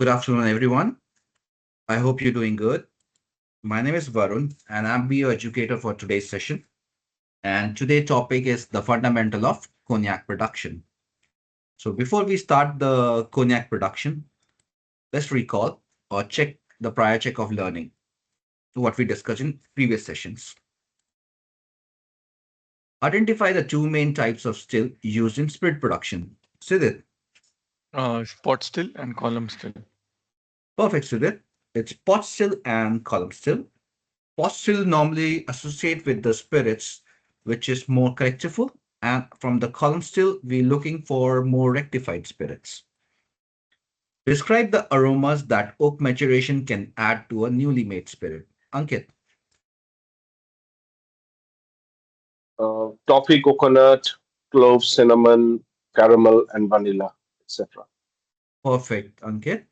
Good afternoon, everyone. I hope you're doing good. My name is Varun, and I'm your educator for today's session. And today's topic is the fundamental of cognac production. So before we start the cognac production, let's recall or check the prior check of learning to what we discussed in previous sessions. Identify the two main types of still used in spirit production. Sidit, Spot still and column still. perfect, Sidit. It's pot still and column still. Pot still normally associate with the spirits, which is more collectible, and from the column still, we're looking for more rectified spirits. Describe the aromas that oak maturation can add to a newly made spirit. Ankit, Toffee, coconut, clove, cinnamon, caramel, and vanilla, etc. perfect, Ankit.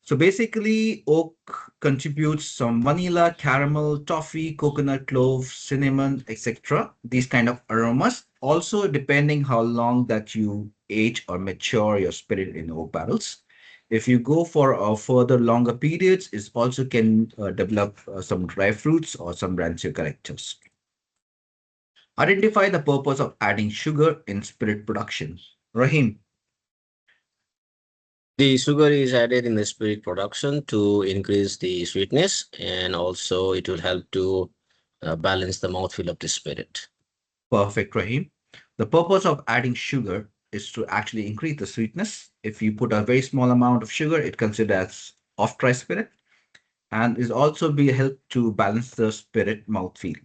So basically, oak contributes some vanilla, caramel, toffee, coconut, clove, cinnamon, etc. These kind of aromas. Also, depending how long that you age or mature your spirit in oak barrels. If you go for a further longer periods, it also can develop some dry fruits or some rancid characters. Identify the purpose of adding sugar in spirit production. Rahim, The sugar is added in the spirit production to increase the sweetness, and also it will help to balance the mouthfeel of the spirit. perfect, Rahim. The purpose of adding sugar is to actually increase the sweetness. If you put a very small amount of sugar, it considered as off dry spirit and is also be help to balance the spirit mouthfeel.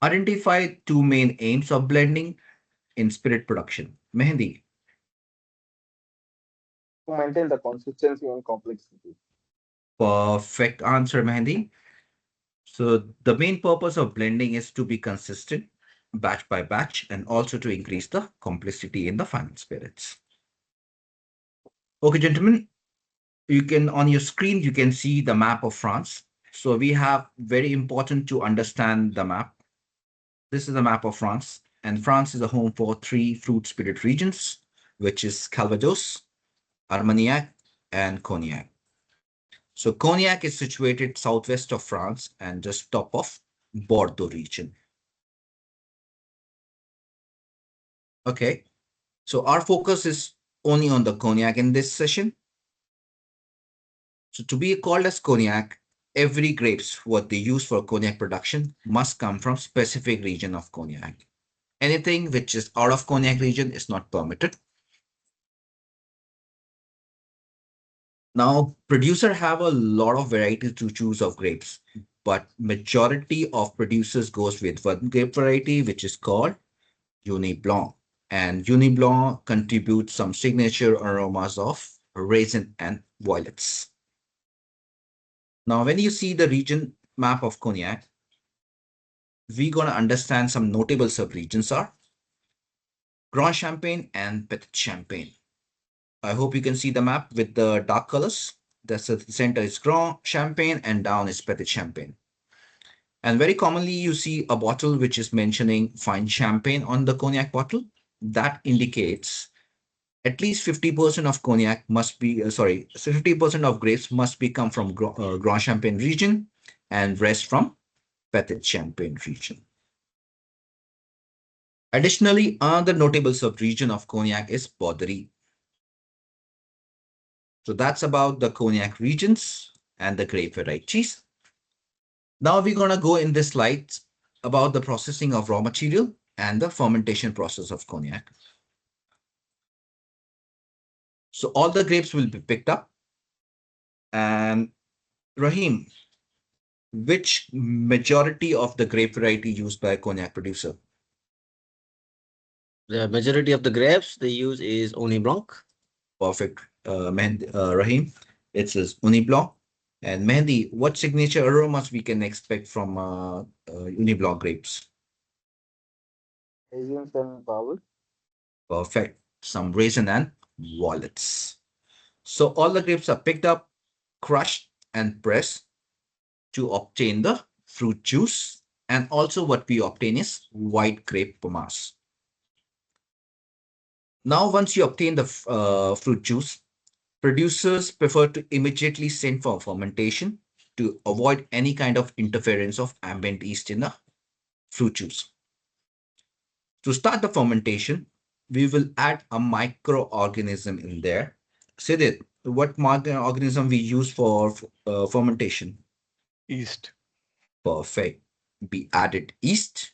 Identify two main aims of blending in spirit production. Mehendi, To maintain the consistency and complexity. perfect answer, Mehendi. So the main purpose of blending is to be consistent batch by batch and also to increase the complexity in the final spirits. Okay, gentlemen, you can on your screen you can see the map of France. So we have very important to understand the map. This is the map of France, and France is a home for three fruit spirit regions, which is Calvados, Armagnac, and Cognac. So Cognac is situated southwest of France and just top of Bordeaux region. Okay, so our focus is only on the Cognac in this session. So to be called as Cognac, every grapes what they use for Cognac production must come from specific region of Cognac. Anything which is out of Cognac region is not permitted. Now, producer have a lot of varieties to choose of grapes, but majority of producers goes with one grape variety, which is called Uni Blanc. And Uni Blanc contributes some signature aromas of raisin and violets. Now, when you see the region map of Cognac, we're going to understand some notable sub-regions are Grand Champagne and Petit Champagne. I hope you can see the map with the dark colors. The center is Grand Champagne and down is Petit Champagne. And very commonly you see a bottle which is mentioning fine champagne on the cognac bottle. That indicates at least 50% of cognac must be, 50% of grapes must be come from Grand Champagne region and rest from Petit Champagne region. Additionally, another notable sub-region of cognac is Bordeaux. So that's about the cognac regions and the grape varieties. Now we're going to go in this slide about the processing of raw material and the fermentation process of cognac. So all the grapes will be picked up. And Rahim, which majority of the grape variety used by a cognac producer? The majority of the grapes they use is Uni Blanc. Perfect, Rahim. It says Uni Blanc. And Mehdi, what signature aromas we can expect from Uni Blanc grapes? Asians and power. Perfect. Some raisin and walnuts. So all the grapes are picked up, crushed, and pressed to obtain the fruit juice. And also what we obtain is white grape pomace. Now, once you obtain the fruit juice, Producers prefer to immediately send for fermentation to avoid any kind of interference of ambient yeast in the fruit juice. To start the fermentation, we will add a microorganism in there. Sidit, what microorganism we use for fermentation? Yeast. Perfect. We added yeast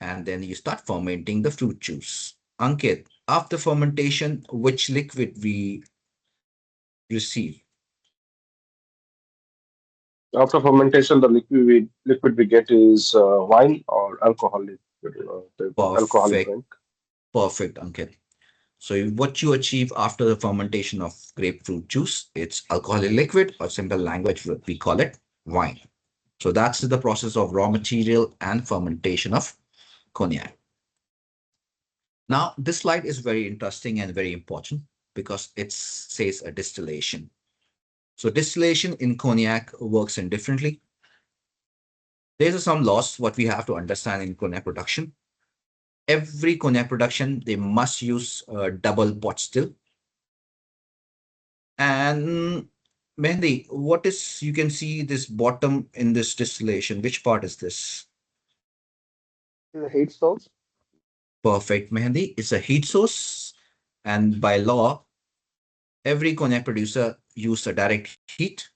and then you start fermenting the fruit juice. Ankit, after fermentation, which liquid we receive? After fermentation, the liquid we get is wine or alcoholic, the alcoholic Perfect. drink. Perfect, Ankit. So what you achieve after the fermentation of grapefruit juice, it's alcoholic liquid or simple language, we call it wine. So that's the process of raw material and fermentation of cognac. Now, this slide is very interesting and very important because it says a distillation. So distillation in cognac works in differently. There's some laws what we have to understand in cognac production. Every cognac production, they must use a double pot still. And Mehndi, what is, you can see this bottom in this distillation. Which part is this? The heat source. Perfect, Mehndi. It's a heat source. And by law, every cognac producer use a direct heat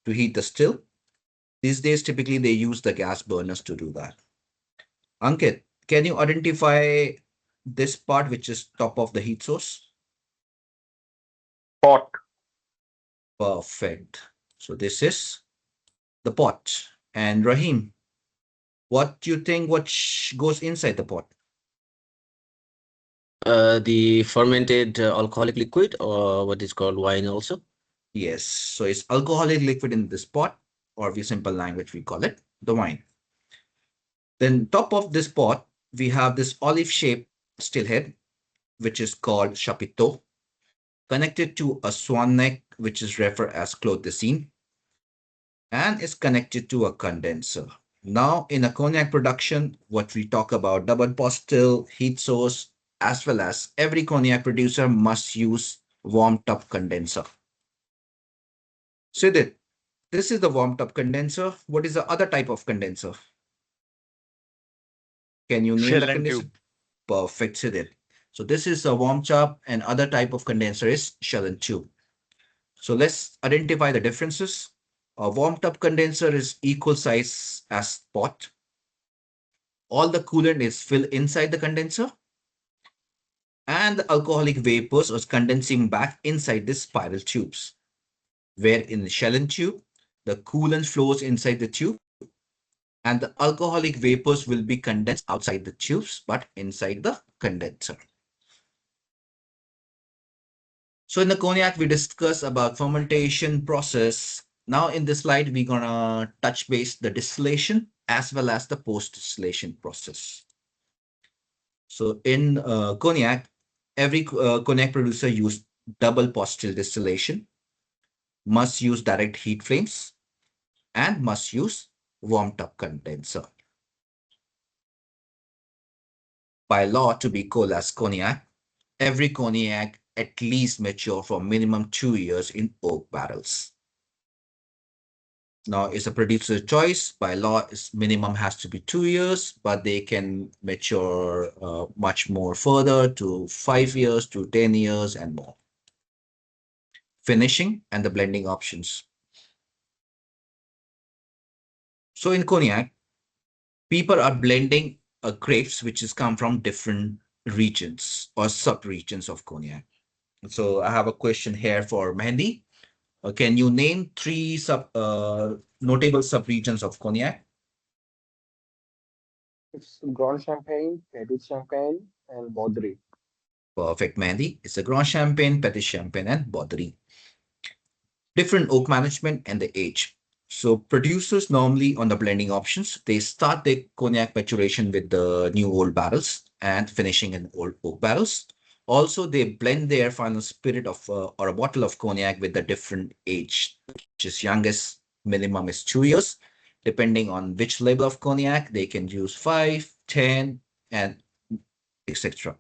to heat the still. These days, typically, they use the gas burners to do that. Ankit, can you identify this part, which is top of the heat source? Pot. Perfect. So this is the pot. And Rahim, what do you think goes inside the pot? The fermented alcoholic liquid, or what is called wine also. Yes, so it's alcoholic liquid in this pot, or we simple language, we call it the wine. Then top of this pot, we have this olive-shaped stillhead, which is called chapiteau, connected to a swan neck, which is referred as clos de cygne, and is connected to a condenser. Now, in a cognac production, what we talk about double pot still, heat source, as well as every cognac producer must use warm tub condenser. Sidit, this is the warm tub condenser. What is the other type of condenser? Can you name the Shell and condenser? tube. Perfect, Sidit. So this is a warm tub and other type of condenser is shell and tube. So let's identify the differences. A warm tub condenser is equal size as pot. All the coolant is filled inside the condenser and the alcoholic vapors are condensing back inside the spiral tubes. Where in the shell and tube, the coolant flows inside the tube and the alcoholic vapors will be condensed outside the tubes but inside the condenser. So in the cognac, we discuss about fermentation process. Now in this slide, we're gonna touch base the distillation as well as the post-distillation process. So in cognac, every cognac producer use double pot still distillation, must use direct heat flames, and must use warm tub condenser. By law to be called as cognac, every cognac at least mature for minimum 2 years in oak barrels. Now, it's a producer's choice. By law, its minimum has to be 2 years, but they can mature much more further to 5 years to 10 years and more. Finishing and the blending options. So in cognac, people are blending grapes which has come from different regions or sub-regions of cognac. So I have a question here for Mehndi. Can you name 3 notable sub-regions of cognac? It's Grand Champagne, Petit Champagne, and Bordeaux. Perfect, Mehndi. It's a Grand Champagne, Petit Champagne, and Bordeaux. Different oak management and the age. So producers normally on the blending options, they start their cognac maturation with the new old barrels and finishing in old oak barrels. Also, they blend their final spirit of or a bottle of cognac with the different age, which is youngest minimum is 2 years. Depending on which label of cognac, they can use 5, 10, and etc.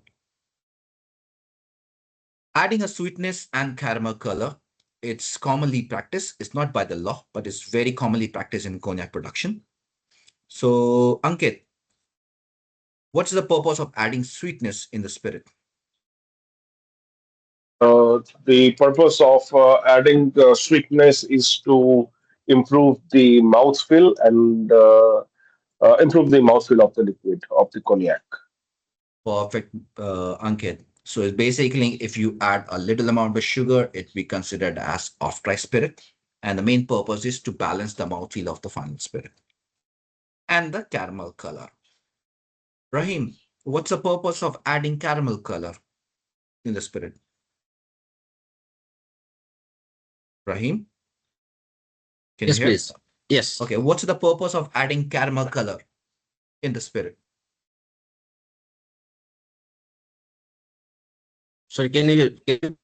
Adding a sweetness and caramel color it's commonly practiced. It's not by the law, but it's very commonly practiced in cognac production. So, Ankit, what's the purpose of adding sweetness in the spirit? The purpose of adding sweetness is to improve the mouthfeel and improve the mouthfeel of the liquid of the cognac. Perfect, Ankit. So it's basically if you add a little amount of sugar, it be considered as off-dry spirit. And the main purpose is to balance the mouthfeel of the final spirit and the caramel color. Rahim, what's the purpose of adding caramel color in the spirit? Rahim, can you Yes, hear? please. Yes. Okay, what's the purpose of adding caramel color in the spirit? Sorry, can you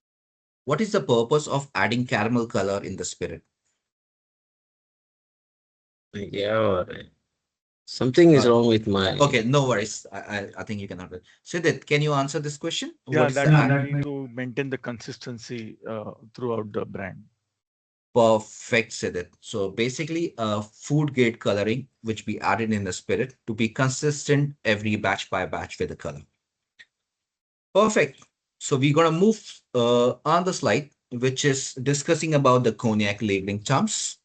What is the purpose of adding caramel color in the spirit? yeah, something is Uh, wrong with my okay, no worries. I think you can have it. Siddharth, can you answer this question? Yeah, What is the that might be to maintain the consistency throughout the brand. perfect Siddharth? So basically, food grade coloring, which be added in the spirit to be consistent every batch by batch with the color. Perfect. So we're gonna move on the slide, which is discussing about the cognac labeling terms.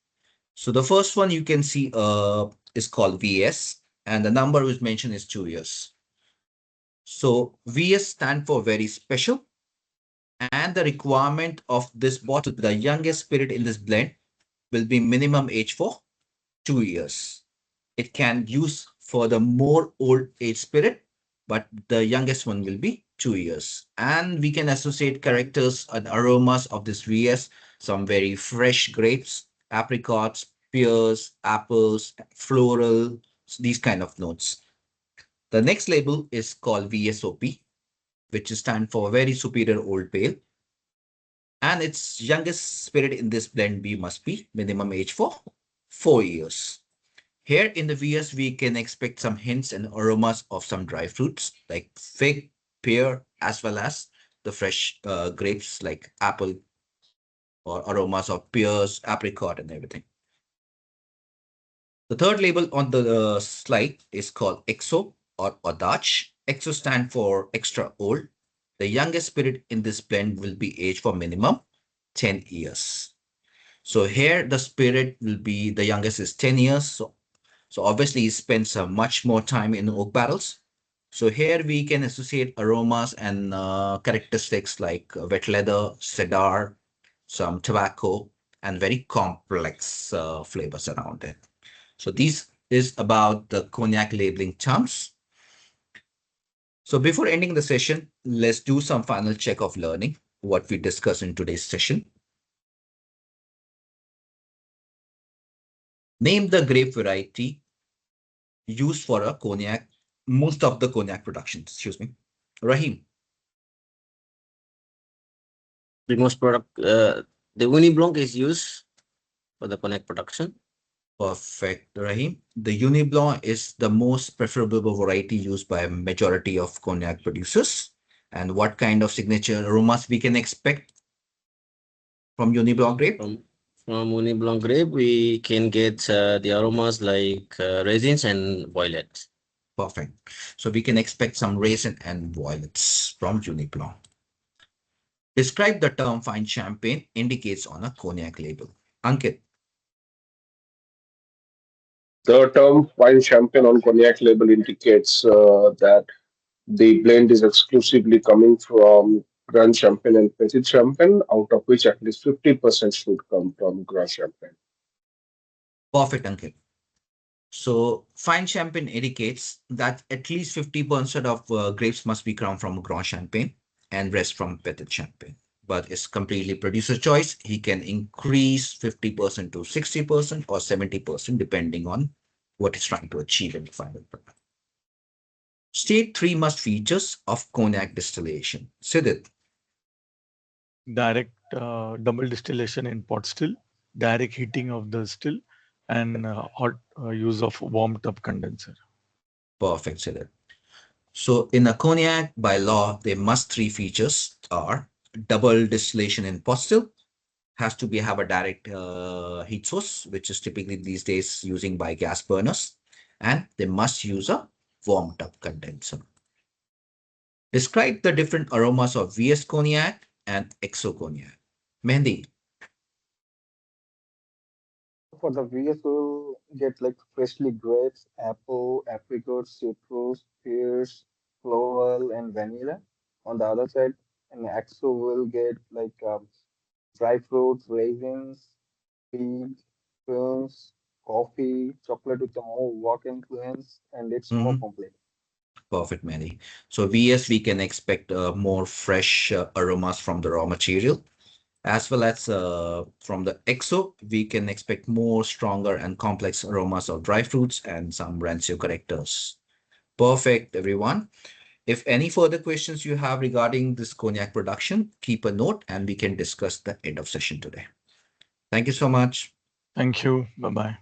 So the first one you can see is called VS, and the number which mentioned is 2 years. So VS stand for very special, and the requirement of this bottle, the youngest spirit in this blend, will be minimum age for 2 years. It can use for the more old age spirit, but the youngest one will be 2 years. And we can associate characters and aromas of this VS, some very fresh grapes, apricots, pears, apples, floral, these kind of notes. The next label is called VSOP, which stands for Very Superior Old Pale. And its youngest spirit in this blend B must be minimum age for 4 years. Here in the VS, we can expect some hints and aromas of some dry fruits like fig, pear, as well as the fresh grapes like apple or aromas of pears, apricot, and everything. The third label on the slide is called EXO or Odach. EXO stand for extra old. The youngest spirit in this blend will be aged for minimum 10 years. So here the spirit will be the youngest is 10 years. So obviously he spends much more time in oak barrels. So here we can associate aromas and characteristics like wet leather, cedar, some tobacco, and very complex flavors around it. So this is about the cognac labeling terms. So before ending the session, let's do some final check of learning, what we discussed in today's session. Name the grape variety used for a cognac, most of the cognac productions, excuse me. Rahim, the most product the Uni Blanc is used for the cognac production. perfect. Rahim, the Uni Blanc is the most preferable variety used by a majority of cognac producers. And what kind of signature aromas we can expect from Uni Blanc grape? From Uni Blanc grape, we can get the aromas like raisins and violets. Perfect. So we can expect some raisin and violets from Uni Blanc. Describe the term fine champagne indicates on a cognac label. Ankit, The term wine champagne on cognac label indicates that the blend is exclusively coming from Grand Champagne and Petit Champagne, out of which at least 50% should come from Grand Champagne. perfect, Ankit. So fine champagne indicates that at least 50% of grapes must be ground from Grand Champagne and rest from Petit Champagne. But it's completely producer choice. He can increase 50% to 60% or 70% depending on what he's trying to achieve in the final product. State three must features of cognac distillation. Siddharth, Direct double distillation in pot still, direct heating of the still, and hot use of warm tub condenser. perfect, Siddharth. So in a cognac, by law, there must three features are double distillation in pot still, has to be have a direct heat source, which is typically these days using by gas burners, and they must use a warmed up condenser. Describe the different aromas of VS Cognac and XO Cognac. Mehndi. For the VS, we'll get like freshly grapes, apple, apricot, citrus, pears, floral, and vanilla. On the other side, an AXO will get like dry fruits, raisins, peach, prunes, coffee, chocolate with a more work influence, and it's more Mhm. complex. Perfect, Mehndi. So VS, we can expect more fresh aromas from the raw material, as well as from the XO, we can expect more stronger and complex aromas of dry fruits and some rancio characters. Perfect, everyone. If any further questions you have regarding this cognac production, keep a note and we can discuss the end of session today. Thank you so much. Thank you. Bye bye.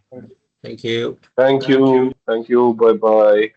Thank you. Thank you. Thank you. Bye bye.